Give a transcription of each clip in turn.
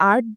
8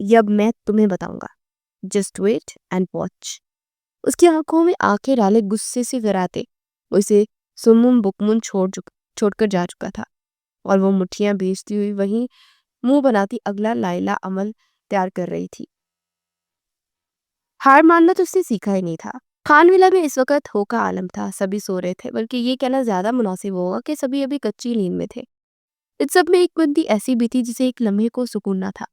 یہ اب میں تمہیں بتاؤں گا، جسٹ ویٹ اینڈ واچ۔ اس کی آنکھوں میں آنکھیں ڈالے غصے سے گراتے وہ اسے سمم بکمن چھوڑ کر جا چکا تھا، اور وہ مٹھیاں بیچتی ہوئی وہیں منہ بناتی اگلا لائلہ عمل تیار کر رہی تھی۔ ہار ماننا تو اس نے سیکھا ہی نہیں تھا۔ خان ولا میں اس وقت ہو کا عالم تھا، سبھی سو رہے تھے، بلکہ یہ کہنا زیادہ مناسب ہوگا کہ سبھی ابھی کچی نیند میں تھے۔ اس سب میں ایک بندی ایسی بھی تھی جسے ایک لمحے کو سکون نہ تھا۔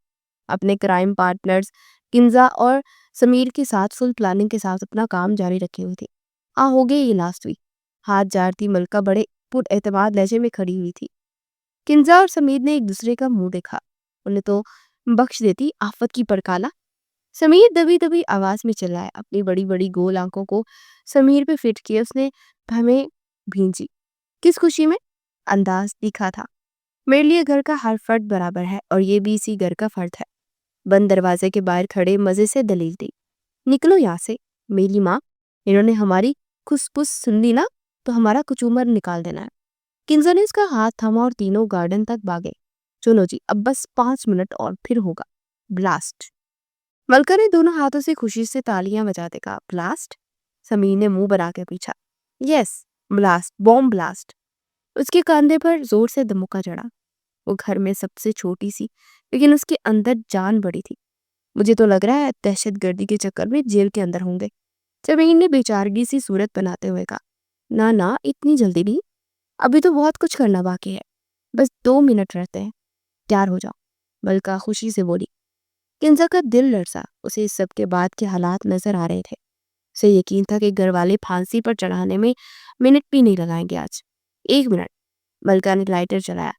اپنے کرائم پارٹنرز کنزا اور سمیر کے ساتھ فل پلاننگ کے ساتھ اپنا کام جاری رکھے ہوئی تھی۔ ہو گئی یہ لاسٹ ویک، ہاتھ جارتی ملکہ بڑے پر اعتماد لہجے میں کھڑی ہوئی تھی۔ کنزا اور سمیر نے ایک دوسرے کا منہ دیکھا، انہیں تو بخش دیتی آفت کی پرکالا۔ سمیر دبی دبی آواز میں چلایا، اپنی بڑی بڑی گول آنکھوں کو سمیر پہ فٹ کیے اس نے ہمیں بھینجی۔ کس خوشی میں؟ انداز دکھا تھا، میرے لیے گھر کا ہر فرد برابر ہے اور یہ بھی اسی گھر کا فرد ہے۔ بند دروازے کے باہر کھڑے مزے سے دلیل دی، نکلو یہاں سے میری ماں، انہوں نے ہماری کھس پس سن لی نا تو ہمارا کچومر نکال دینا ہے۔ کنزا نے اس کا ہاتھ تھاما اور تینوں گارڈن تک بھاگے۔ چلو جی اب بس 5 منٹ اور پھر ہوگا بلاسٹ۔ ملکہ نے دونوں ہاتھوں سے خوشی سے تالیاں بجاتے کہا، بلاسٹ؟ سمیر نے منہ بنا کے پوچھا۔ یس بلاسٹ، بوم بلاسٹ۔ اس کے کاندھے پر زور سے دھمکا چڑھا۔ وہ گھر میں سب سے چھوٹی سی لیکن اس کے اندر جان بڑی تھی۔ مجھے تو لگ رہا ہے دہشت گردی کے چکر میں جیل کے اندر ہوں گے، سمیر نے بیچارگی سی صورت بناتے ہوئے کہا۔ نہ اتنی جلدی نہیں، ابھی تو بہت کچھ کرنا باقی ہے، بس 2 منٹ رہتے ہیں، تیار ہو جاؤ، ملکہ خوشی سے بولی۔ کنزا کا دل لرزا، اسے اس سب کے بعد کے حالات نظر آ رہے تھے۔ اسے یقین تھا کہ گھر والے پھانسی پر چڑھانے میں منٹ بھی نہیں لگائیں گے آج۔ 1 منٹ، ملکہ نے لائٹر چلایا۔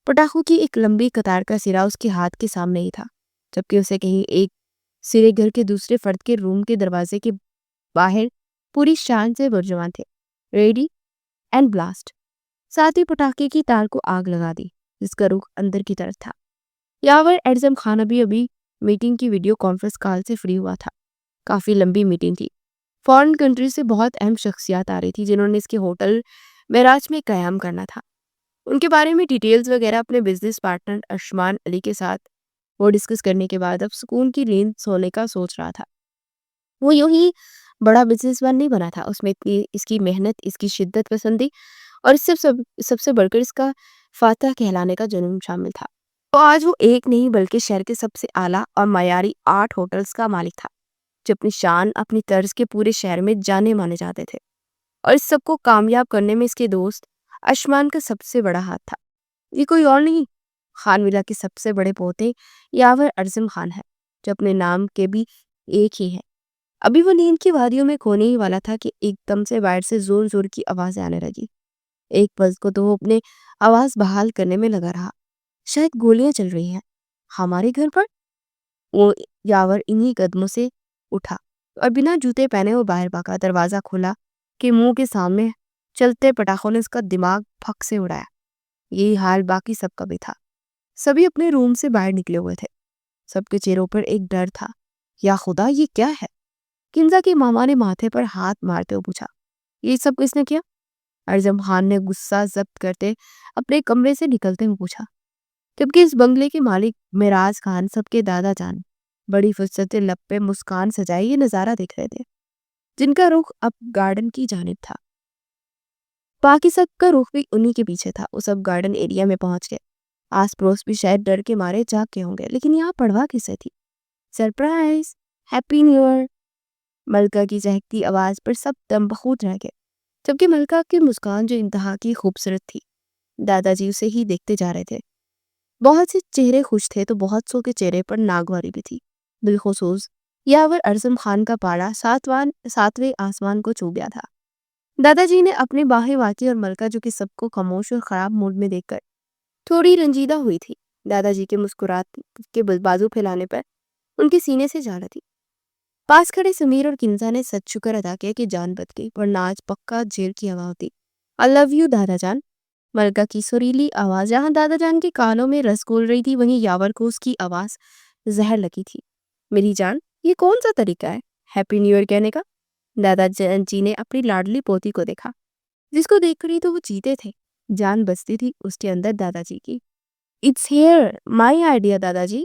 پٹاخوں کی ایک لمبی قطار کا سرا اس کے ہاتھ کے سامنے ہی تھا، جبکہ اسے کہیں ایک سرے گھر کے دوسرے فرد کے روم کے دروازے کے باہر پوری شان سے برجمان تھے۔ Ready and blast. ساتھ ہی پٹاخے کی تار کو آگ لگا دی، جس کا رخ اندر کی طرف تھا۔ یاور اعظم خان ابھی میٹنگ کی ویڈیو کانفرنس کال سے فری ہوا تھا۔ کافی لمبی میٹنگ تھی، فورن کنٹری سے بہت اہم شخصیات آ رہی تھی جنہوں نے اس کے ہوٹل معراج میں قیام کرنا تھا۔ ان کے بارے میں ڈیٹیلز وغیرہ اپنے بزنس پارٹنر اشمان علی کے ساتھ وہ ڈسکس کرنے کے بعد اب سکون کی نیند سونے کا سوچ رہا تھا۔ وہ یوں ہی بڑا بزنس مین نہیں بنا تھا، اس میں اس کی محنت، اس کی شدت پسندی اور سب سے بڑھ کر اس کا فاتح کہلانے کا جنون شامل تھا۔ تو آج وہ ایک نہیں بلکہ شہر کے سب سے اعلیٰ اور معیاری 8 ہوٹلز کا مالک تھا، جو اپنی شان، اپنی طرز کے پورے شہر میں جانے مانے جاتے تھے، اور اس سب کو کامیاب کرنے میں اس کے دوست اشمان کا سب سے بڑا ہاتھ تھا۔ یہ کوئی اور نہیں، خان ولا کے سب سے بڑے پوتے یاور اعظم خان ہے، جو اپنے نام کے بھی ایک ہی ہے۔ ابھی وہ نیند کی وادیوں میں کھونے ہی والا تھا کہ ایک دم سے باہر سے زور زور کی آوازیں آنے لگی۔ ایک پل کو تو وہ اپنے آواز بحال کرنے میں لگا رہا، شاید گولیاں چل رہی ہیں ہمارے گھر پر۔ وہ یاور انہی قدموں سے اٹھا اور بنا جوتے پہنے وہ باہر بھاگا۔ دروازہ کھولا کہ منہ کے سامنے چلتے پٹاخوں نے اس کا دماغ پھک سے اڑایا۔ یہی حال باقی سب کا بھی تھا۔ سبھی اپنے روم سے باہر نکلے ہوئے تھے، سب کے چہروں پر ایک ڈر تھا۔ یا خدا، یہ کیا ہے؟ کنزا کے ماما نے ماتھے پر ہاتھ مارتے ہوئے پوچھا، یہ سب کس نے کیا؟ اعظم خان نے غصہ ضبط کرتے اپنے کمرے سے نکلتے ہوئے پوچھا، جبکہ اس بنگلے کے مالک معراج خان سب کے دادا جان بڑی فرصت لب پہ مسکان سجائے یہ نظارہ دیکھ رہے تھے، جن کا رخ اب گارڈن کی جانب تھا۔ باقی سب کا رخ بھی انہی کے پیچھے تھا۔ وہ سب گارڈن ایریا میں پہنچ گئے۔ آس پڑوس بھی شاید ڈر کے مارے جاگ کے ہوں گے، لیکن یہاں پڑوا کسے تھی؟ Surprise, happy new year! ملکہ کی چہکتی آواز پر سب دم بخود رہ گئے، جبکہ ملکہ کی مسکان جو انتہا کی خوبصورت تھی، دادا جی اسے ہی دیکھتے جا رہے تھے۔ بہت سے چہرے خوش تھے تو بہت سو کے چہرے پر ناگواری بھی تھی، بالخصوص یاور اعظم خان کا پاڑا 7ویں آسمان کو چھو گیا تھا۔ دادا جی نے اپنی باہیں واقعی اور ملکہ جو کہ سب کو خاموش اور خراب موڈ میں دیکھ کر تھوڑی رنجیدہ ہوئی تھی۔ دادا جی کے مسکرات کے بازو پھیلانے پر ان کے سینے سے جان تھی۔ پاس کھڑے سمیر اور کنزا نے سچ شکر ادا کیا کہ جان بچ گئی، ورنہ آج پکا جیل کی ہوا ہوتی۔ I love you دادا جان۔ ملکہ کی سریلی آواز جہاں دادا جان کے کانوں میں رس گھول رہی تھی، وہیں یاور کو اس کی آواز زہر لگی تھی۔ میری جان، یہ کون سا طریقہ ہے ہیپی نیو ایئر کہنے کا؟ دادا جی نے اپنی لاڈلی پوتی کو دیکھا، جس کو دیکھ کر ہی تو وہ جیتے تھے۔ جان بستی تھی اس کے اندر دادا جی کی۔ اٹس ہیئر، مائی آئیڈیا دادا جی،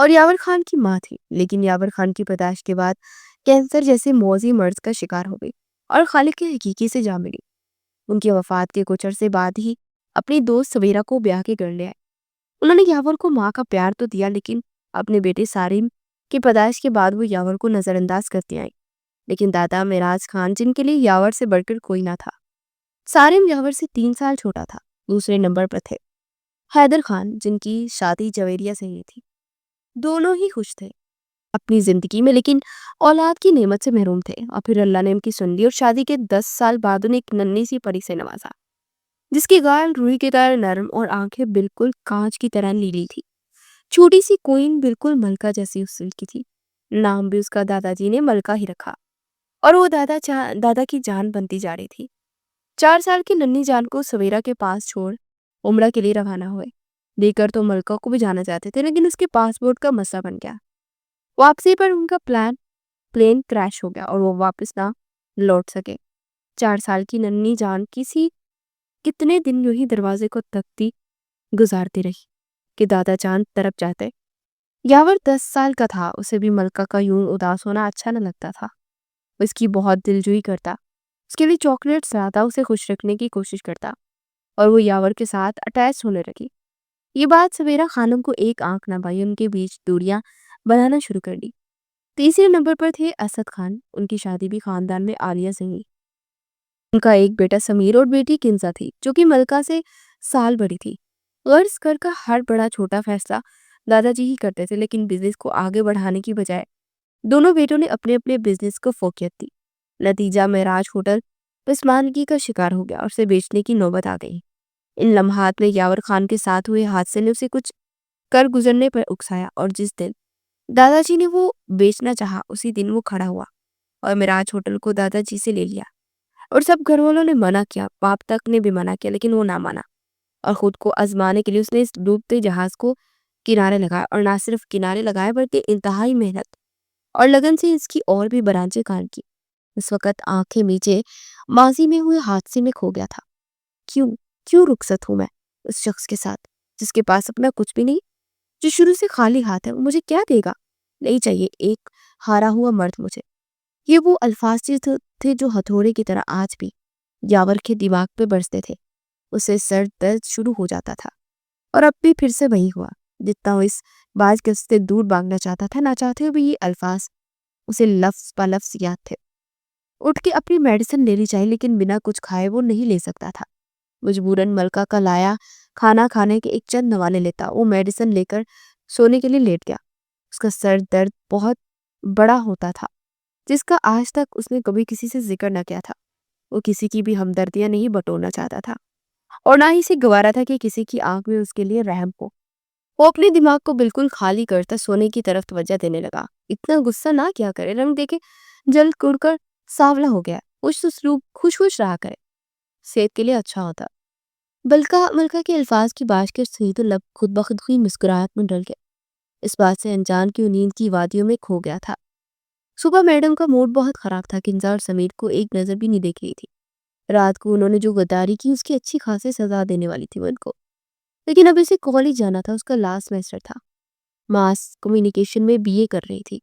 اور یاور خان کی ماں تھی، لیکن یاور خان کی پیدائش کے بعد کینسر جیسے موذی مرض کا شکار ہو گئی اور خالق کے حقیقی سے جا ملی۔ ان کی وفات کے کچھ عرصے بعد ہی اپنی دوست سویرا کو بیاہ کے گھر لے آئے۔ انہوں نے یاور کو ماں کا پیار تو دیا، لیکن اپنے بیٹے سارم کی پیدائش کے بعد وہ یاور کو نظر انداز کرتی آئی۔ لیکن دادا معراج خان، جن کے لیے یاور سے بڑھ کر کوئی نہ تھا، سارم یاور سے 3 سال چھوٹا تھا، دوسرے نمبر پر تھے۔ حیدر خان، جن کی شادی جویریہ سے ہوئی تھی، دونوں ہی خوش تھے اپنی زندگی میں، لیکن اولاد کی نعمت سے محروم تھے۔ اور پھر اللہ نے ان کی سن لی اور شادی کے 10 سال بعد انہیں ایک ننھی سی پری سے نوازا، جس کی گال روئی کی طرح نرم اور آنکھیں بالکل کانچ کی طرح نیلی تھی۔ چھوٹی سی کوئن بالکل ملکہ جیسی اصول کی تھی۔ نام بھی اس کا دادا جی نے ملکہ ہی رکھا، اور وہ دادا کی جان بنتی جا رہی تھی۔ 4 سال کی ننھی جان کو سویرا کے پاس چھوڑ عمرہ کے لیے روانہ ہوئے۔ لے کر تو ملکہ کو بھی جانا چاہتے تھے، لیکن اس کے پاسپورٹ کا مسئلہ بن گیا۔ واپسی پر ان کا پلین کریش ہو گیا اور وہ واپس نہ لوٹ سکے۔ 4 سال کی ننھی جان کتنے دن یوں ہی دروازے کو تکتی گزارتی رہی کہ دادا جان طرف جاتے۔ یاور 10 سال کا تھا، اسے بھی ملکہ کا یوں اداس ہونا اچھا نہ لگتا تھا۔ وہ اس کی بہت دلجوئی کرتا، اس کے لیے چاکلیٹس لاتا، اسے خوش رکھنے کی کوشش کرتا، اور وہ یاور کے ساتھ اٹیچ ہونے لگی۔ یہ بات سویرا خانم کو ایک آنکھ نہ بھائی، ان کے بیچ دوریاں بنانا شروع کر دی۔ تیسرے نمبر پر تھے اسد خان۔ ان کی شادی بھی خاندان میں عالیہ سے ہوئی۔ ان کا ایک بیٹا سمیر اور بیٹی کنزا تھی، جو کہ ملکہ سے سال بڑی تھی۔ غرض گھر کا ہر بڑا چھوٹا فیصلہ دادا جی ہی کرتے تھے، لیکن بزنس کو آگے بڑھانے کی بجائے دونوں بیٹوں نے اپنے اپنے بزنس کو فوقیت دی۔ نتیجہ معراج ہوٹل پسماندگی کا شکار ہو گیا اور اسے بیچنے کی نوبت آ گئی۔ ان لمحات میں یاور خان کے ساتھ ہوئے حادثے نے اسے کچھ کر گزرنے پر اکسایا، اور جس دن دادا جی نے وہ بیچنا چاہا، اسی دن وہ کھڑا ہوا اور معراج ہوٹل کو دادا جی سے لے لیا۔ اور سب گھر والوں نے منع کیا، باپ تک نے بھی منع کیا، لیکن وہ نہ مانا، اور خود کو آزمانے کے لیے اس نے اس ڈوبتے جہاز کو کنارے لگایا، اور نہ صرف کنارے لگائے بلکہ انتہائی محنت اور لگن سے اس کی اور بھی برانچیں کام کی۔ اس وقت آنکھیں میچے ماضی میں ہوئے حادثے میں کھو گیا تھا۔ کیوں رخصت ہوں میں اس شخص کے ساتھ جس کے پاس اپنا کچھ بھی نہیں، جو شروع سے خالی ہاتھ ہے؟ وہ مجھے کیا دے گا؟ نہیں چاہیے ایک ہارا ہوا مرد مجھے۔ یہ وہ الفاظ تھے جو ہتھوڑے کی طرح آج بھی یاور کے دماغ پہ برستے تھے۔ اسے سر درد شروع ہو جاتا تھا، اور اب بھی پھر سے وہی ہوا۔ جتنا وہ اس باز گشت سے دور بھاگنا چاہتا تھا، نہ چاہتے ہوئے بھی یہ الفاظ اسے لفظ پا لفظ یاد تھے۔ اٹھ کے اپنی میڈیسن لینی چاہیے، لیکن بنا کچھ کھائے وہ نہیں لے سکتا تھا۔ مجبوراً ملکہ کا لایا کھانا کھانے کے ایک چند نوالے لیتا، وہ میڈیسن لے کر سونے کے لیے لیٹ گیا۔ اس کا سر درد بہت بڑا ہوتا تھا، جس کا آج تک اس نے کبھی کسی سے ذکر نہ کیا تھا۔ وہ کسی کی بھی ہمدردیاں نہیں بٹورنا چاہتا تھا، اور نہ ہی اسے گوارا تھا کہ کسی کی آنکھ میں اس کے لیے رحم ہو۔ وہ اپنے دماغ کو بالکل خالی کرتا سونے کی طرف توجہ دینے لگا۔ اتنا غصہ نہ کیا کرے، رنگ دیکھے جلد کڑ کر سانولا ہو گیا۔ خوش رہا کرے، صحت کے لیے اچھا ہوتا۔ ملکہ کے الفاظ کی باشکش سنی تو لب خود بخود ہوئی مسکراہٹ میں ڈل گئے۔ اس بات سے انجان کی نیند کی وادیوں میں کھو گیا تھا۔ صبح میڈم کا موڈ بہت خراب تھا۔ کنزا اور سمیر کو ایک نظر بھی نہیں دیکھ رہی تھی۔ رات کو انہوں نے جو غداری کی، اس کی اچھی خاصی سزا دینے والی تھی وہ ان کو، لیکن اب اسے کالج جانا تھا۔ اس کا لاسٹ سیمسٹر تھا، ماس کمیونیکیشن میں BA کر رہی تھی۔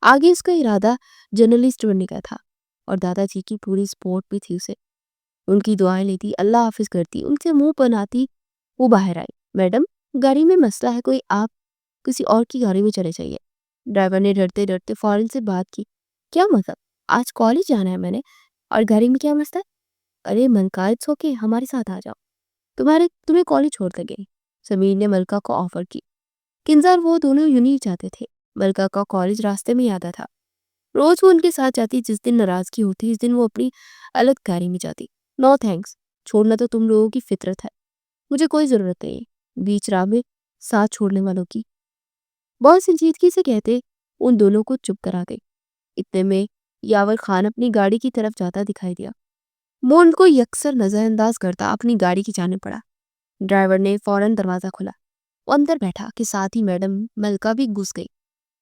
آگے اس کا ارادہ جرنلسٹ بننے کا تھا، اور دادا جی کی پوری سپورٹ بھی تھی اسے۔ ان کی دعائیں لیتی، اللہ حافظ کرتی، ان سے منہ بناتی وہ باہر آئی۔ میڈم، گاڑی میں مسئلہ ہے، کوئی آپ کسی اور کی گاڑی میں چلے جائیے۔ ڈرائیور نے ڈرتے ڈرتے فوراً سے بات کی، کیا مطلب؟ آج کالج جانا ہے میں نے، اور گاڑی میں کیا مسئلہ ہے؟ ارے منکائت سو کے ہمارے ساتھ آ جاؤ، تمہیں کالج چھوڑ دیں گے۔ سمیر نے ملکہ کو آفر کی۔ کنزا اور وہ دونوں یونی چاہتے تھے۔ ملکہ کا کالج راستے میں آتا تھا۔ روز وہ ان کے ساتھ جاتی، جس دن ناراضگی ہوتی اس دن وہ اپنی الگ گاڑی میں جاتی۔ نو تھینکس، چھوڑنا تو تم لوگوں کی فطرت ہے، مجھے کوئی ضرورت نہیں بیچ راہ میں ساتھ چھوڑنے والوں کی۔ بہت سنجیدگی سے کہتے ان دونوں کو چپ کرا گئی۔ اتنے میں یاور خان اپنی گاڑی کی طرف جاتا دکھائی دیا۔ وہ ان کو یکسر نظر انداز کرتا اپنی گاڑی کی جانب پڑا۔ ڈرائیور نے فوراً دروازہ کھولا، وہ اندر بیٹھا کہ ساتھ ہی میڈم ملکہ بھی گھس گئی۔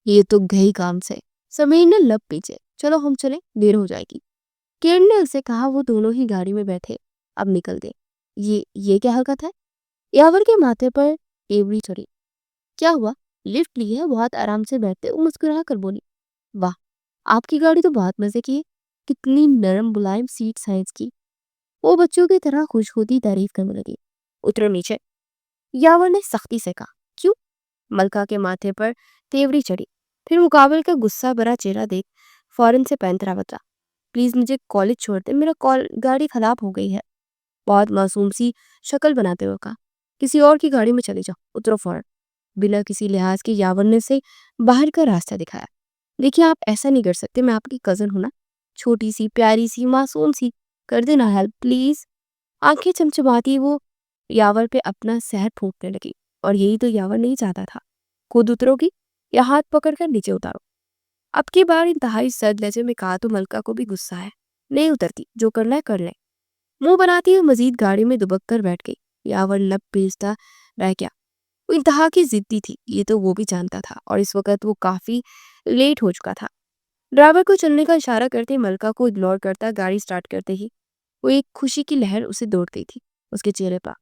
یہ تو گئی کام سے، سمیر نے لب پیچھے، چلو ہم چلیں، دیر ہو جائے گی۔ کیرن نے اسے کہا۔ وہ دونوں ہی گاڑی میں بیٹھے، اب نکل دے۔ یہ کیا حرکت ہے؟ یاور کے ماتھے پر ایوڑی چڑھی۔ کیا ہوا؟ لفٹ لی ہے، بہت آرام سے بیٹھتے وہ مسکرا کر بولی، واہ آپ کی گاڑی تو بہت مزے کی ہے، کتنی نرم ملائم سیٹس ہیں اس کی۔ وہ بچوں کی طرح خوش ہوتی تعریف کرنے لگی۔ اترو نیچے، یاور نے سختی سے کہا۔ کیوں؟ ملکہ کے ماتھے پر تیوری چڑھی، پھر مقابل کا غصہ بھرا چہرہ دیکھ فوراً سے پینترا بتا، پلیز مجھے کالج چھوڑ دے، میرا گاڑی خراب ہو گئی ہے۔ بہت معصوم سی شکل بناتے ہوئے کہا، کسی اور کی گاڑی میں چلے جاؤ، اترو فوراً۔ بنا کسی لحاظ کے یاور نے سے باہر کا راستہ دکھایا۔ دیکھیے آپ ایسا نہیں کر سکتے، میں آپ کی کزن ہوں نا، چھوٹی سی پیاری سی معصوم سی، کر دینا ہیلپ پلیز۔ آنکھیں چمچماتی وہ یاور پہ اپنا سحر پھونکنے لگی، اور یہی تو یاور نہیں چاہتا تھا۔ خود اترو گی یا ہاتھ پکڑ کر نیچے اتارو؟ اب کی بار انتہائی سرد لہجے میں کہا تو ملکہ کو بھی غصہ ہے۔ نہیں اترتی، جو کرنا ہے کر لیں۔ منہ بناتی ہوئی مزید گاڑی میں دبک کر بیٹھ گئی۔ یاور لب پیستا رہ گیا۔ وہ انتہا کی ضدی تھی، یہ تو وہ بھی جانتا تھا، اور اس وقت وہ کافی لیٹ ہو چکا تھا۔ ڈرائیور کو چلنے کا اشارہ کرتے ملکہ کو اگنور کرتا گاڑی سٹارٹ کرتے ہی وہ ایک خوشی کی لہر اسے دوڑ گئی تھی اس کے چہرے پر،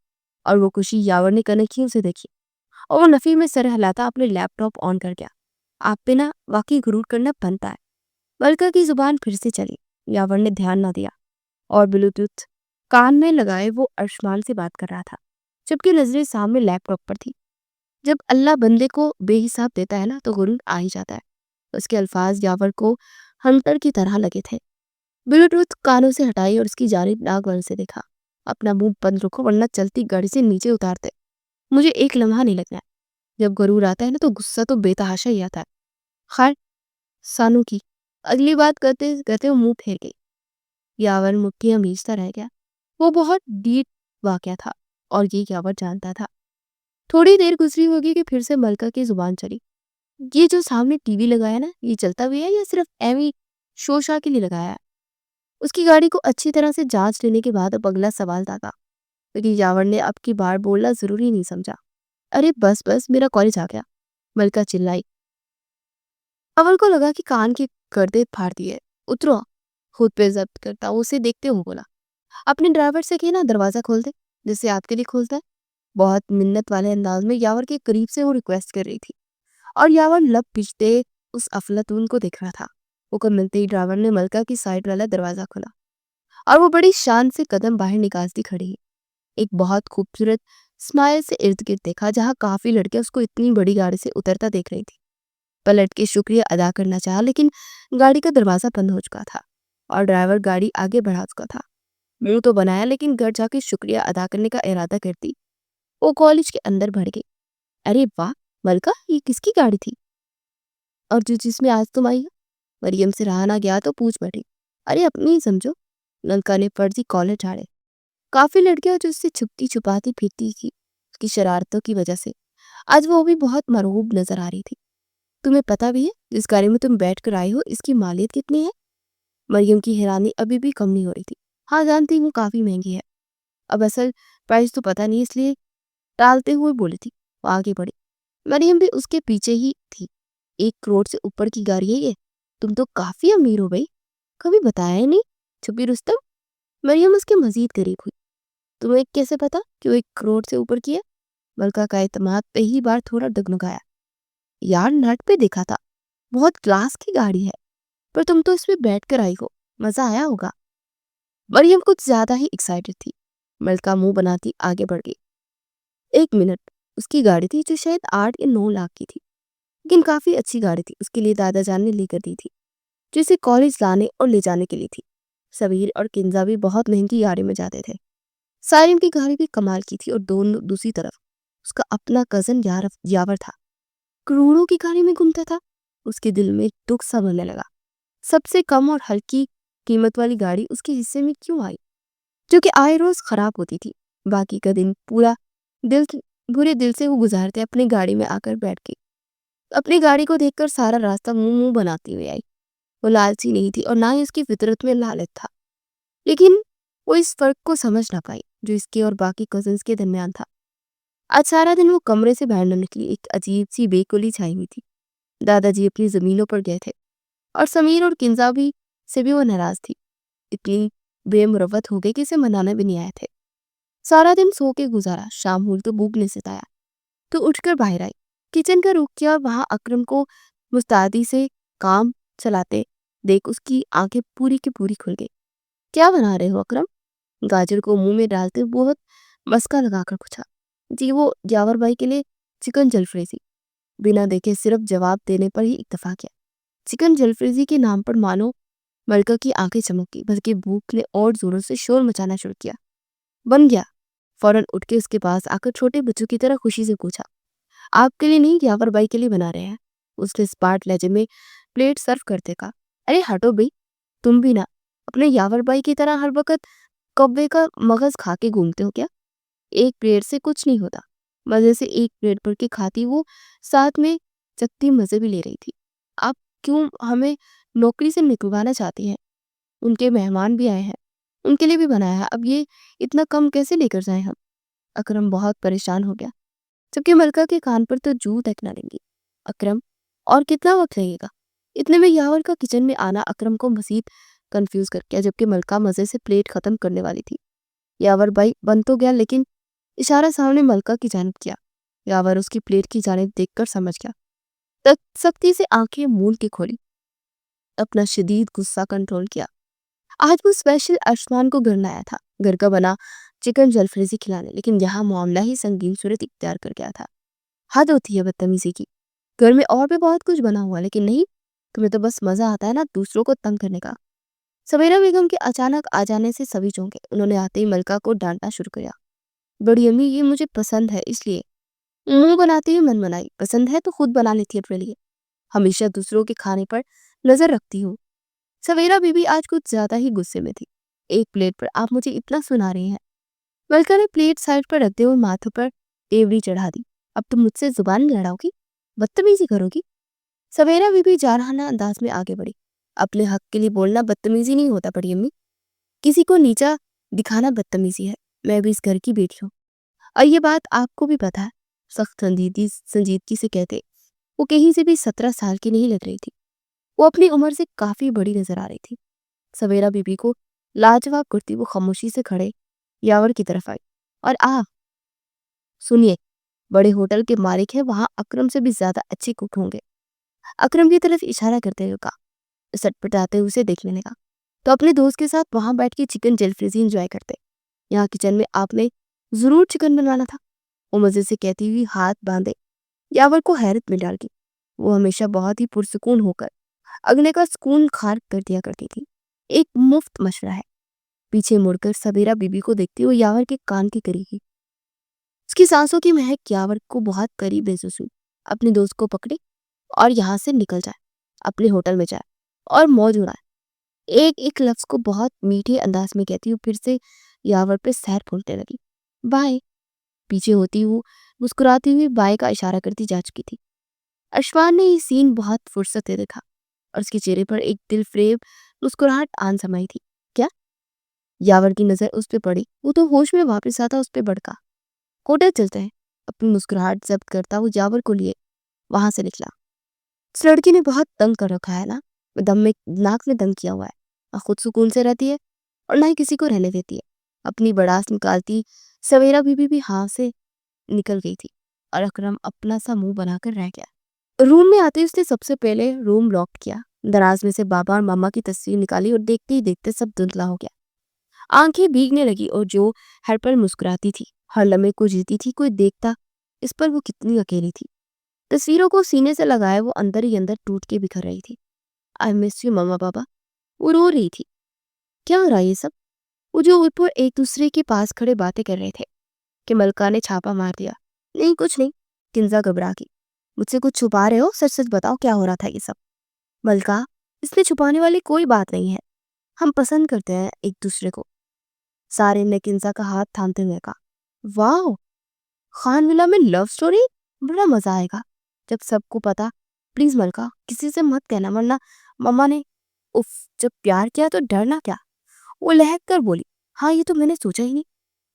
اور وہ خوشی یاور نے کنکھیوں سے دیکھی، اور وہ نفی میں سر ہلاتا اپنے لیپ ٹاپ آن کر گیا۔ آپ پہ نا واقعی غرور کرنا بنتا ہے۔ ملکہ کی زبان پھر سے چلی۔ یاور نے دھیان نہ دیا اور بلوٹوتھ کان میں لگائے وہ ارشمال سے بات کر رہا تھا، جبکہ نظریں سامنے لیپ ٹاپ پر تھی۔ جب اللہ بندے کو بے حساب دیتا ہے نا تو غرور آ ہی جاتا ہے۔ اس کے الفاظ یاور کو ہنٹر کی طرح لگے تھے۔ بلوٹوتھ کانوں سے ہٹائی اور اس کی جانب ناگوار سے دیکھا۔ اپنا منہ بند رکھو ورنہ چلتی گاڑی سے نیچے اتارتے، مجھے ایک لمحہ نہیں لگنا ہے۔ جب غرور آتا ہے نا تو غصہ تو بے تحاشا ہی آتا ہے۔ خیر سانو کی اگلی بات کرتے کرتے وہ منہ پھیر گئی۔ یاور مٹھیاں بھیجتا رہ گیا۔ وہ بہت ڈیٹ واقعہ تھا اور یہ یاور جانتا تھا۔ تھوڑی دیر گزری ہوگی کہ پھر سے ملکہ کی زبان چلی۔ یہ جو سامنے ٹی وی لگایا نا، یہ چلتا بھی ہے یا صرف ایویں شو شاہ کے لیے لگایا ہے؟ اس کی گاڑی کو اچھی طرح سے جانچ لینے کے بعد اب اگلا سوال تھا، لیکن یاور نے اب کی بار بولنا ضروری نہیں سمجھا۔ ارے بس بس، میرا کالج آ گیا، ملکہ چلائی۔ اول کو لگا کہ کان کے گردے پھاڑ دیے۔ اترو، خود پہ ضبط کرتا وہ اسے دیکھتے ہوئے بولا، اپنے ڈرائیور سے کہنا دروازہ کھول دے جیسے آپ کے لیے کھولتا ہے۔ بہت منت والے انداز میں یاور کے قریب سے وہ ریکویسٹ کر رہی تھی، اور یاور لب پچھتے اس افلاطون کو دیکھ رہا تھا۔ وہ کو ملتے ہی ڈرائیور نے ملکہ کی سائیڈ والا دروازہ کھولا اور وہ بڑی شان سے قدم باہر نکالتی کھڑی ہے۔ ایک بہت خوبصورت اسمائل سے ارد گرد دیکھا، جہاں کافی لڑکیاں اس کو اتنی بڑی گاڑی سے اترتا دیکھ رہی تھی۔ پلٹ کے شکریہ ادا کرنا چاہا، لیکن گاڑی کا دروازہ بند ہو چکا تھا اور ڈرائیور گاڑی آگے بڑھا چکا تھا۔ منہ تو بنایا لیکن گھر جا کے شکریہ ادا کرنے کا ارادہ کرتی وہ کالج کے اندر بڑھ گئی۔ ارے واہ ملکہ، یہ کس کی گاڑی تھی؟ اور جس میں آج تم آئی ہو؟ مریم سے رہا نہ گیا تو پوچھ بیٹھی۔ ارے اپنی ہی سمجھو، ملکہ نے فرضی کالر جھاڑے۔ کافی لڑکیاں جو اس سے چھپتی چھپاتی پھرتی تھی اس کی شرارتوں کی وجہ سے آج وہ بھی بہت مرعوب نظر آ رہی تھی۔ تمہیں پتہ بھی ہے جس گاڑی میں تم بیٹھ کر آئی ہو اس کی مالیت کتنی ہے؟ مریم کی حیرانی ابھی بھی کم نہیں ہو رہی تھی۔ ہاں جانتی ہوں کافی مہنگی ہے، اب اصل پرائس تو پتہ نہیں، اس لیے ٹالتے ہوئے بولی تھی۔ وہ آگے بڑھی، مریم بھی اس کے پیچھے ہی تھی۔ 1 کروڑ سے اوپر کی گاڑی ہے یہ، تم تو کافی امیر ہو بھائی، کبھی بتایا ہی نہیں، چھپی رستم۔ مریم اس کے مزید قریب ہوئی۔ تمہیں کیسے پتا کہ وہ 1 کروڑ سے اوپر کی ہے؟ ملکہ کا اعتماد پہلی بار تھوڑا ڈگمگایا۔ یار نٹ پہ دیکھا تھا، بہت کلاس کی گاڑی ہے، پر تم تو اس میں بیٹھ کر آئی ہو، مزہ آیا ہوگا۔ مریم کچھ زیادہ ہی ایکسائٹڈ تھی۔ ملکہ منہ بناتی آگے بڑھ گئی۔ 1 منٹ، اس کی گاڑی تھی جو شاید 8 یا 9 لاکھ کی تھی، لیکن کافی اچھی گاڑی تھی۔ اس کے لیے دادا جان نے لے کر دی تھی، جو اسے کالج لانے اور لے جانے کے لیے تھی۔ سمیر اور کنزا بھی بہت مہنگی گاڑی میں جاتے تھے۔ سائرین کی گاڑی بھی کمال کی تھی، اور دوسری طرف اس کا اپنا کزن یاور تھا، کروڑوں کی گاڑی میں گھومتا تھا۔ اس کے دل میں دکھ سا بھرنے لگا۔ سب سے کم اور ہلکی قیمت والی گاڑی اس کے حصے میں کیوں آئی، جو کہ آئے روز خراب ہوتی تھی؟ باقی کا دن برے دل سے وہ گزارتے اپنی گاڑی میں آ کر بیٹھ گئی۔ اپنی گاڑی کو دیکھ کر سارا راستہ منہ بناتی ہوئی آئی۔ وہ لالچی نہیں تھی اور نہ ہی اس کی فطرت میں لالچ تھا، لیکن وہ اس فرق کو سمجھ نہ پائی جو اس کے اور باقی کزنز کے درمیان تھا۔ آج سارا دن وہ کمرے سے باہر نہ نکلی۔ ایک عجیب سی بے کلی چھائی ہوئی تھی۔ دادا جی اپنی زمینوں پر گئے تھے اور سمیر اور کنزا سے بھی وہ ناراض تھی۔ اتنی بے مروت ہو گئی کہ اسے منانے بھی نہیں آئے تھے۔ سارا دن سو کے گزارا، شام ہوئی تو بھوک نے ستایا تو اٹھ کر باہر آئی۔ کچن کا رخ کیا، وہاں اکرم کو مستعدی سے کام چلاتے دیکھ اس کی آنکھیں پوری کی پوری کھل گئی۔ کیا بنا رہے ہو اکرم؟ گاجر کو منہ میں ڈالتے بہت مسکا لگا کر پوچھا۔ جی وہ جاور بھائی کے لیے چکن جلفریزی۔ بنا دیکھے صرف جواب دینے پر ہی اکتفا کیا۔ چکن جلفریزی کے نام پر مانو ملکہ کی آنکھیں چمک گئی، بلکہ بھوک نے اور زوروں سے شور مچانا شروع کیا۔ بن گیا۔ فوراً اٹھ کے اس کے پاس آ کر چھوٹے بچوں کی طرح خوشی سے پوچھا۔ آپ کے لیے نہیں، یاور بائی کے لیے بنا رہے ہیں، اس نے اسپاٹ لہجے میں پلیٹ سرو کرتے کہا۔ ارے ہٹو بھئی، تم بھی نہ اپنے یاور بائی کی طرح ہر وقت کوے کا مغز کھا کے گھومتے ہو کیا؟ ایک پلیٹ سے کچھ نہیں ہوتا۔ مزے سے ایک پلیٹ بھر کے کھاتی، وہ ساتھ میں چکھتی مزے بھی لے رہی تھی۔ آپ کیوں ہمیں نوکری سے نکلوانا چاہتی ہیں؟ ان کے مہمان بھی آئے ہیں، ان کے لیے بھی بنایا ہے، اب یہ اتنا کم کیسے لے کر جائیں ہم؟ اکرم بہت پریشان ہو گیا، جبکہ ملکہ کے کان پر تو جو تک نہ لیں گی۔ اکرم اور کتنا وقت لگے گا؟ اتنے میں یاور کا کچن میں آنا اکرم کو مزید کنفیوز کر گیا، جبکہ ملکہ مزے سے پلیٹ ختم کرنے والی تھی۔ یاور بھائی بن تو گیا، لیکن اشارہ سامنے ملکہ کی جانب کیا۔ یاور اس کی پلیٹ کی جانب دیکھ کر سمجھ گیا، سختی سے آنکھیں مول کے کھولی، اپنا شدید غصہ کنٹرول کیا۔ آج وہ اسپیشل ارشمان کو گھر لایا تھا، گھر کا بنا چکن جلفریزی کھلانے، لیکن یہاں معاملہ ہی سنگین صورت اختیار کر گیا تھا۔ حد ہوتی ہے بدتمیزی کی، گھر میں اور بھی بہت کچھ بنا ہوا، لیکن نہیں، تمہیں تو بس مزہ آتا ہے نا دوسروں کو تنگ کرنے کا۔ سمیرہ بیگم کے اچانک آ جانے سے سبھی چونکے، انہوں نے آتے ہی ملکہ کو ڈانٹنا شروع کیا۔ بڑی امی، یہ مجھے پسند ہے، اس لیے منہ بناتی ہوئی من منائی، پسند ہے تو خود بنا لیتی ہے اپنے لیے، ہمیشہ دوسروں کے کھانے پر نظر رکھتی ہوں۔ سمیرہ بی بی آج کچھ زیادہ ہی غصے میں تھی۔ ایک پلیٹ پر آپ مجھے اتنا سنا رہی ہیں؟ ملکہ نے پلیٹ سائڈ پر رکھتے ہوئے ماتھے پر ٹیوری چڑھا دی۔ اب تم مجھ سے زبان لڑاؤ گی، بدتمیزی کرو گی؟ سمیرہ بی بی جارحانہ انداز میں آگے بڑھی۔ اپنے حق کے لیے بولنا بدتمیزی نہیں ہوتا بڑی امی، کسی کو نیچا دکھانا بدتمیزی ہے۔ میں بھی اس گھر کی بیٹی ہوں اور یہ بات آپ کو بھی پتا ہے، سخت سنجیدگی سے کہتے وہ کہیں سے بھی 17 سال کی نہیں لگ رہی تھی، وہ اپنی عمر سے کافی بڑی نظر آ رہی تھی۔ سمیرہ بی بی کو لاجواب کرتی وہ خاموشی سے کھڑے یاور کی طرف آئی اور سنیے، بڑے ہوٹل کے مالک ہیں، وہاں اکرم سے بھی زیادہ اچھے کوک ہوں گے۔ اکرم کی طرف اشارہ کرتے ہوئے کہا، سٹپٹاتے ہوئے اسے دیکھنے لگا، تو اپنے دوست کے ساتھ وہاں بیٹھ کے چکن جلفریزی انجوائے کرتے، یہاں کچن میں آپ نے ضرور چکن بنوانا تھا، وہ مزے سے کہتی ہوئی ہاتھ باندھے یاور کو حیرت میں ڈال گئی۔ وہ ہمیشہ بہت ہی پرسکون ہو کر اگلے کا سکون خار کر دیا کرتی تھی۔ ایک مفت مشورہ ہے۔ پیچھے مڑ کر سمیرہ بی بی کو دیکھتی ہوئے یاور کے کان کی قریب گئی، اس کی سانسوں کی مہک یاور کو بہت قریب محسوس ہوئی۔ اپنے دوست کو پکڑے اور یہاں سے نکل جائے، اپنے ہوٹل میں جائے اور موج اڑائے۔ ایک ایک لفظ کو بہت میٹھے انداز میں کہتی ہوئی پھر سے یاور پہ سیر پھولنے لگی۔ بائے۔ پیچھے ہوتی ہوئی مسکراتی ہوئی بائے کا اشارہ کرتی جا چکی تھی۔ ارشمان نے یہ سین بہت فرصت سے دیکھا اور اس کے چہرے پر ایک دل فریب مسکراہٹ آن سمائی تھی۔ کیا؟ یاور کی نظر اس پہ پڑی، وہ تو ہوش میں واپس آتا اس پہ بڑکا۔ ہوٹل چلتے ہیں۔ اپنی مسکراہٹ ضبط کرتا وہ یاور کو لیے وہاں سے نکلا۔ اس لڑکی نے بہت تنگ کر رکھا ہے نا، ناک میں دم کیا ہوا ہے، نہ خود سکون سے رہتی ہے اور نہ ہی کسی کو رہنے دیتی ہے۔ اپنی بڑاس نکالتی سمیرہ بی بی بھی ہاں سے نکل گئی تھی اور اکرم اپنا سا منہ بنا کر رہ گیا۔ روم میں آتے اس نے سب سے پہلے روم لاک کیا، دراز میں سے بابا اور ماما کی تصویر نکالی اور دیکھتے ہی دیکھتے سب دھندلا ہو گیا۔ آنکھیں بھیگنے لگی اور جو ہر پل مسکراتی تھی، ہر لمحے کو جیتی تھی، کوئی دیکھتا اس پر وہ کتنی اکیلی تھی۔ تصویروں کو سینے سے لگائے وہ اندر ہی اندر ٹوٹ کے بکھر رہی تھی۔ آئی مس یو ماما بابا، وہ رو رہی تھی۔ کیا ہو رہا ہے یہ سب؟ وہ جو اوپر ایک دوسرے کے پاس کھڑے باتیں کر رہے تھے کہ ملکہ نے چھاپا مار دیا۔ نہیں کچھ نہیں، کنزا گھبرا گئی۔ مجھ سے کچھ چھپا رہے ہو؟ سچ سچ بتاؤ کیا ہو رہا تھا یہ سب؟ ملکہ، اس میں چھپانے والی کوئی بات نہیں ہے، ہم پسند کرتے ہیں ایک دوسرے کو۔ سارے نے کنزا کا ہاتھ تھامتے ہوئے کہا۔ واو، خان ولا میں لو سٹوری، بڑا مزہ آئے گا جب سب کو پتا۔ پلیز ملکہ کسی سے مت کہنا، ورنہ مما نے جب پیار کیا تو ڈرنا کیا؟ وہ لہک کر بولی۔ ہاں یہ تو میں نے سوچا ہی نہیں،